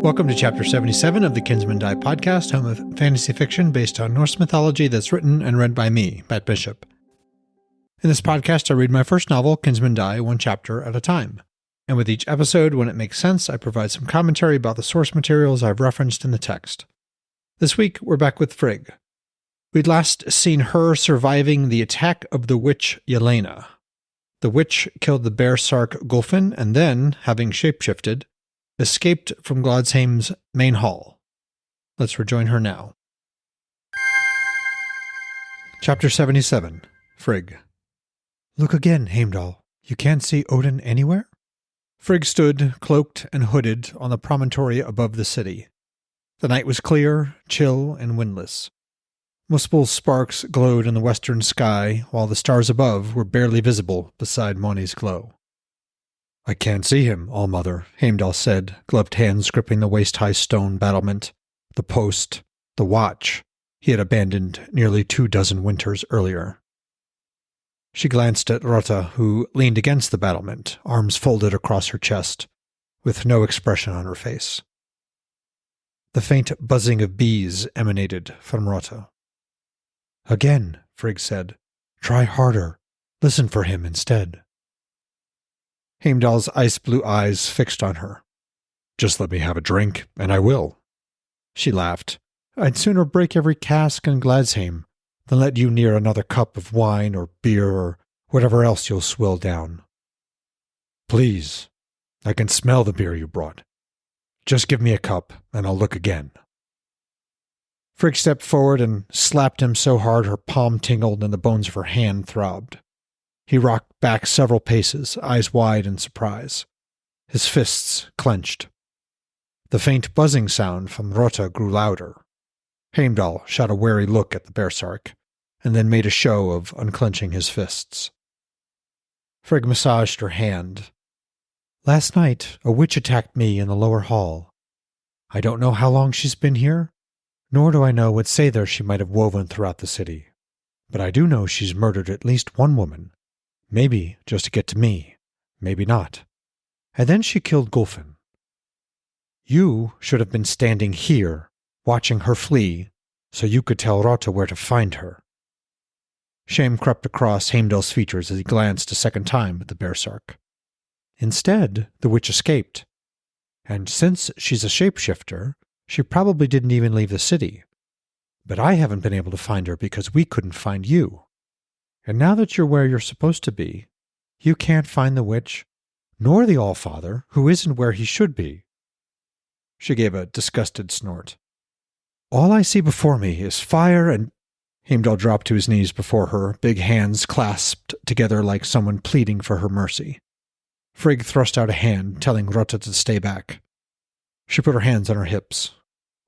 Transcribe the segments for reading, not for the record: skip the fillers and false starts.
Welcome to Chapter 77 of the Kinsmen Die podcast, home of fantasy fiction based on Norse mythology that's written and read by me, Matt Bishop. In this podcast, I read my first novel, Kinsmen Die, one chapter at a time. And with each episode, when it makes sense, I provide some commentary about the source materials I've referenced in the text. This week, we're back with Frigg. We'd last seen her surviving the attack of the witch Yelena. The witch killed the baresark Gulfinn and then, having shapeshifted, escaped from Gladsheim's main hall. Let's rejoin her now. Chapter 77, Frigg. Look again, Heimdall. You can't see Odin anywhere? Frigg stood, cloaked and hooded, on the promontory above the city. The night was clear, chill, and windless. Multiple sparks glowed in the western sky, while the stars above were barely visible beside Moni's glow. I can't see him, All-Mother, Heimdall said, gloved hands gripping the waist-high stone battlement, the post, the watch he had abandoned nearly 24 winters earlier. She glanced at Rota, who leaned against the battlement, arms folded across her chest, with no expression on her face. The faint buzzing of bees emanated from Rota. Again, Frigg said. Try harder. Listen for him instead. Heimdall's ice-blue eyes fixed on her. Just let me have a drink, and I will. She laughed. I'd sooner break every cask in Gladsheim than let you near another cup of wine or beer or whatever else you'll swill down. Please, I can smell the beer you brought. Just give me a cup, and I'll look again. Frigg stepped forward and slapped him so hard her palm tingled and the bones of her hand throbbed. He rocked back several paces, eyes wide in surprise. His fists clenched. The faint buzzing sound from Rota grew louder. Heimdall shot a wary look at the baresark, and then made a show of unclenching his fists. Frigg massaged her hand. Last night, a witch attacked me in the lower hall. I don't know how long she's been here, nor do I know what sather she might have woven throughout the city. But I do know she's murdered at least one woman. Maybe just to get to me, maybe not. And then she killed Gulfinn. You should have been standing here, watching her flee, so you could tell Rota where to find her. Shame crept across Heimdall's features as he glanced a second time at the baresark. Instead, the witch escaped. And since she's a shapeshifter, she probably didn't even leave the city. But I haven't been able to find her because we couldn't find you. And now that you're where you're supposed to be, you can't find the witch, nor the All-Father, who isn't where he should be. She gave a disgusted snort. All I see before me is fire and... Heimdall dropped to his knees before her, big hands clasped together like someone pleading for her mercy. Frigg thrust out a hand, telling Rota to stay back. She put her hands on her hips.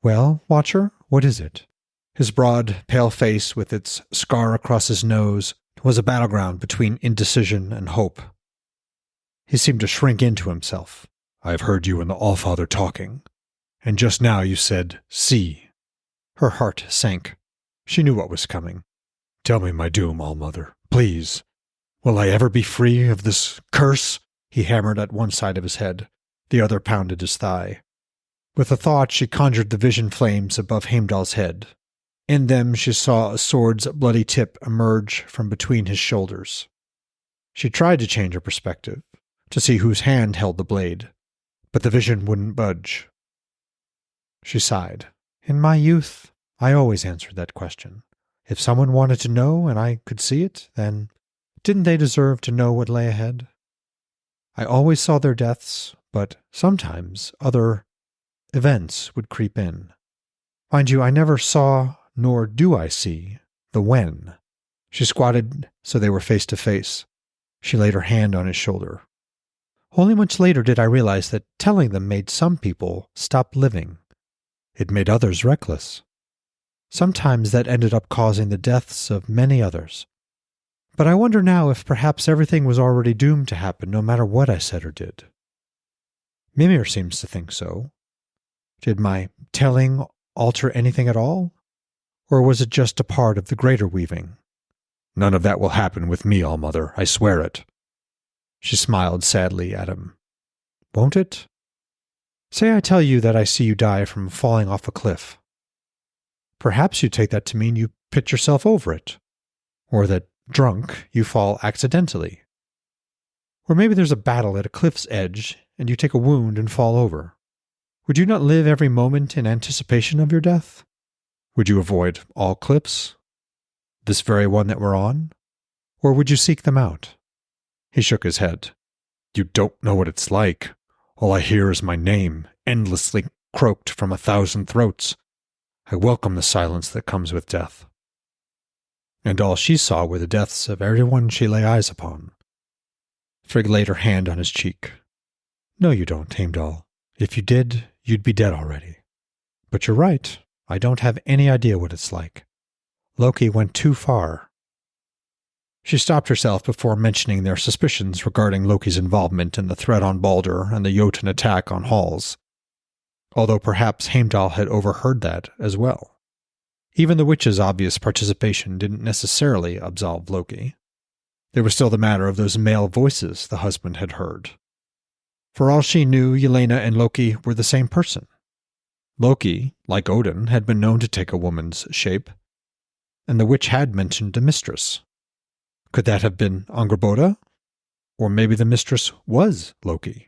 Well, Watcher, what is it? His broad, pale face with its scar across his nose was a battleground between indecision and hope. He seemed to shrink into himself. I've heard you and the All-Father talking, and just now you said, see. Her heart sank. She knew what was coming. Tell me my doom, All-Mother, please. Will I ever be free of this curse? He hammered at one side of his head. The other pounded his thigh. With a thought, she conjured the vision flames above Heimdall's head. In them she saw a sword's bloody tip emerge from between his shoulders. She tried to change her perspective, to see whose hand held the blade, but the vision wouldn't budge. She sighed. In my youth, I always answered that question. If someone wanted to know and I could see it, then didn't they deserve to know what lay ahead? I always saw their deaths, but sometimes other events would creep in. Mind you, I never saw, nor do I see, the when. She squatted so they were face to face. She laid her hand on his shoulder. Only much later did I realize that telling them made some people stop living. It made others reckless. Sometimes that ended up causing the deaths of many others. But I wonder now if perhaps everything was already doomed to happen no matter what I said or did. Mimir seems to think so. Did my telling alter anything at all? Or was it just a part of the greater weaving? None of that will happen with me, All-Mother, I swear it. She smiled sadly at him. Won't it? Say I tell you that I see you die from falling off a cliff. Perhaps you take that to mean you pitch yourself over it, or that, drunk, you fall accidentally. Or maybe there's a battle at a cliff's edge, and you take a wound and fall over. Would you not live every moment in anticipation of your death? Would you avoid all cliffs? This very one that we're on? Or would you seek them out? He shook his head. You don't know what it's like. All I hear is my name, endlessly croaked from 1,000 throats. I welcome the silence that comes with death. And all she saw were the deaths of everyone she lay eyes upon. Frigg laid her hand on his cheek. No, you don't, Heimdall. If you did, you'd be dead already. But you're right. I don't have any idea what it's like. Loki went too far. She stopped herself before mentioning their suspicions regarding Loki's involvement in the threat on Balder and the Jotun attack on Halls, although perhaps Heimdall had overheard that as well. Even the witch's obvious participation didn't necessarily absolve Loki. There was still the matter of those male voices the husband had heard. For all she knew, Yelena and Loki were the same person. Loki, like Odin, had been known to take a woman's shape, and the witch had mentioned a mistress. Could that have been Angrboda? Or maybe the mistress was Loki?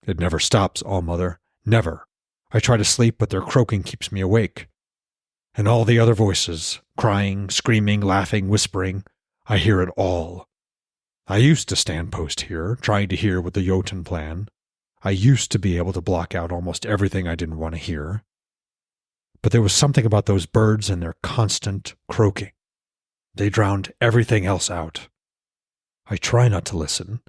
It never stops, Allmother. Never. I try to sleep, but their croaking keeps me awake. And all the other voices, crying, screaming, laughing, whispering, I hear it all. I used to stand post here, trying to hear what the Jotun plan. I used to be able to block out almost everything I didn't want to hear. But there was something about those birds and their constant croaking. They drowned everything else out. I try not to listen,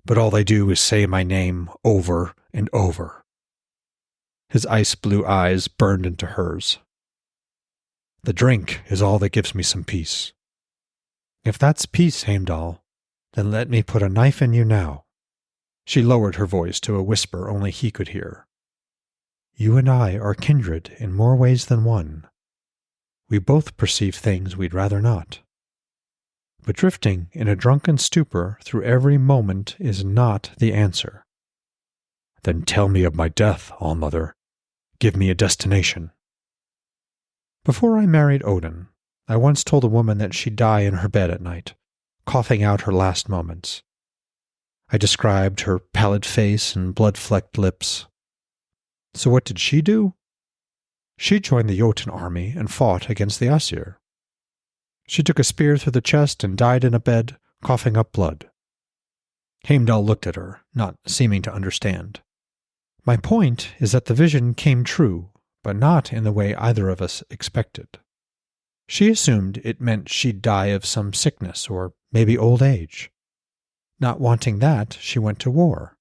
but all they do is say my name over and over. His ice-blue eyes burned into hers. The drink is all that gives me some peace. If that's peace, Heimdall, then let me put a knife in you now. She lowered her voice to a whisper only he could hear. You and I are kindred in more ways than one. We both perceive things we'd rather not. But drifting in a drunken stupor through every moment is not the answer. Then tell me of my death, Allmother. Give me a destination. Before I married Odin, I once told a woman that she'd die in her bed at night, coughing out her last moments. I described her pallid face and blood-flecked lips. So what did she do? She joined the Jotun army and fought against the Aesir. She took a spear through the chest and died in a bed, coughing up blood. Heimdall looked at her, not seeming to understand. My point is that the vision came true, but not in the way either of us expected. She assumed it meant she'd die of some sickness or maybe old age. Not wanting that, she went to war.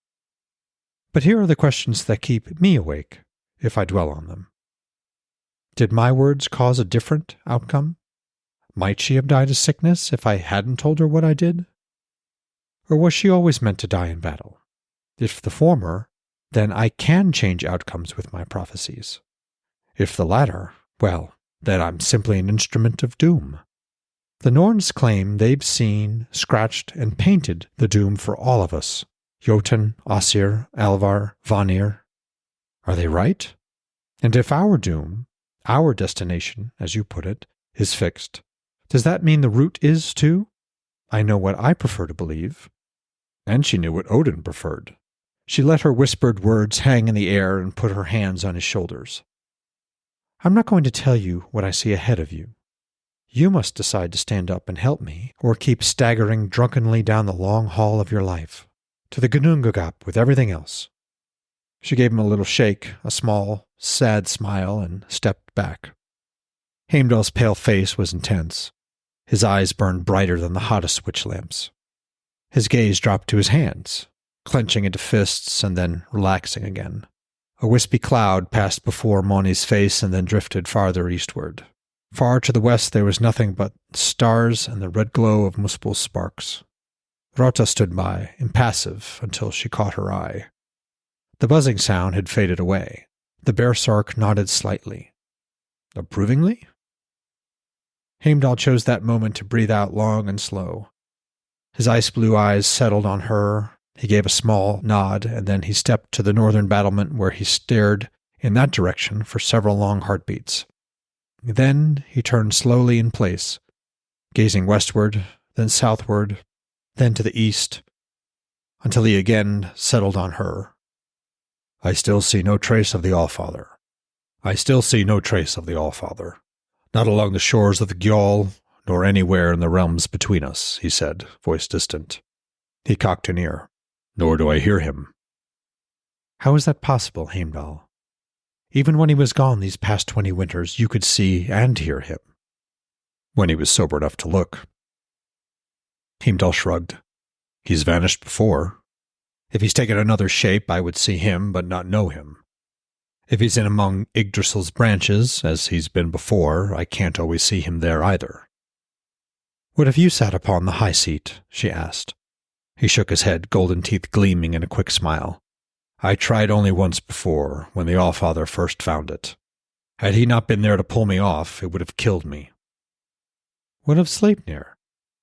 But here are the questions that keep me awake, if I dwell on them. Did my words cause a different outcome? Might she have died of sickness if I hadn't told her what I did? Or was she always meant to die in battle? If the former, then I can change outcomes with my prophecies. If the latter, well, then I'm simply an instrument of doom. The Norns claim they've seen, scratched, and painted the doom for all of us. Jotun, Aesir, Alvar, Vanir. Are they right? And if our doom, our destination, as you put it, is fixed, does that mean the route is too? I know what I prefer to believe. And she knew what Odin preferred. She let her whispered words hang in the air and put her hands on his shoulders. I'm not going to tell you what I see ahead of you. You must decide to stand up and help me, or keep staggering drunkenly down the long hall of your life, to the Ginnungagap with everything else. She gave him a little shake, a small, sad smile, and stepped back. Heimdall's pale face was intense. His eyes burned brighter than the hottest witch lamps. His gaze dropped to his hands, clenching into fists and then relaxing again. A wispy cloud passed before Moni's face and then drifted farther eastward. Far to the west there was nothing but stars and the red glow of Muspel's sparks. Rota stood by, impassive, until she caught her eye. The buzzing sound had faded away. The baresark nodded slightly. Approvingly? Heimdall chose that moment to breathe out long and slow. His ice-blue eyes settled on her, He gave a small nod, and then he stepped to the northern battlement where he stared in that direction for several long heartbeats. Then he turned slowly in place, gazing westward, then southward, then to the east, until he again settled on her. I still see no trace of the Allfather. I still see no trace of the Allfather. Not along the shores of the Gjöll, nor anywhere in the realms between us, he said, voice distant. He cocked an ear. Nor do I hear him. How is that possible, Heimdall? Even when he was gone these past 20 winters, you could see and hear him. When he was sober enough to look. Heimdall shrugged. He's vanished before. If he's taken another shape, I would see him but not know him. If he's in among Yggdrasil's branches, as he's been before, I can't always see him there either. What if you sat upon the high seat? She asked. He shook his head, golden teeth gleaming in a quick smile. I tried only once before, when the Allfather first found it. Had he not been there to pull me off, it would have killed me. What of Sleipnir?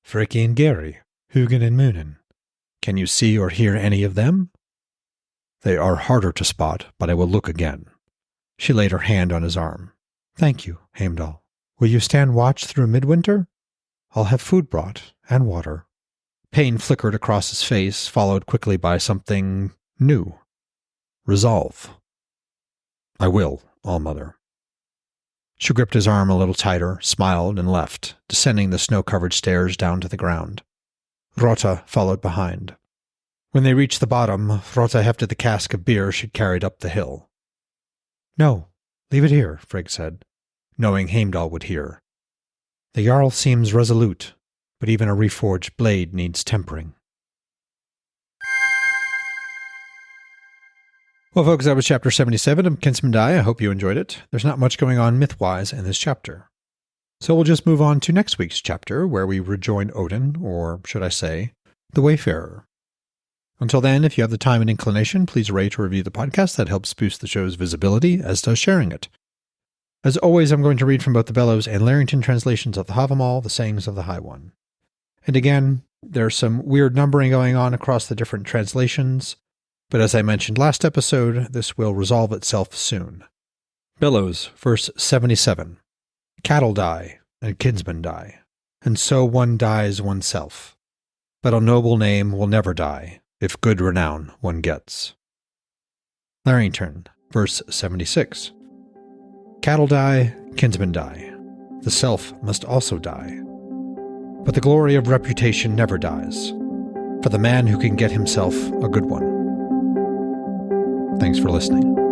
Frigg and Geri, Hugin and Munin? Can you see or hear any of them? They are harder to spot, but I will look again. She laid her hand on his arm. Thank you, Heimdall. Will you stand watch through midwinter? I'll have food brought, and water. Pain flickered across his face, followed quickly by something new. Resolve. I will, Allmother. She gripped his arm a little tighter, smiled, and left, descending the snow-covered stairs down to the ground. Rota followed behind. When they reached the bottom, Rota hefted the cask of beer she'd carried up the hill. No, leave it here, Frigg said, knowing Heimdall would hear. The Jarl seems resolute, but even a reforged blade needs tempering. Well, folks, that was Chapter 77 of Kinsmen Die. I hope you enjoyed it. There's not much going on myth-wise in this chapter. So we'll just move on to next week's chapter, where we rejoin Odin, or should I say, the Wayfarer. Until then, if you have the time and inclination, please rate or review the podcast. That helps boost the show's visibility, as does sharing it. As always, I'm going to read from both the Bellows and Larrington translations of the Havamal, the sayings of the High One. And again, there's some weird numbering going on across the different translations, but as I mentioned last episode, this will resolve itself soon. Bellows, verse 77. Cattle die, and kinsmen die, and so one dies oneself. But a noble name will never die, if good renown one gets. Larrington, verse 76. Cattle die, kinsmen die. The self must also die. But the glory of reputation never dies, for the man who can get himself a good one. Thanks for listening.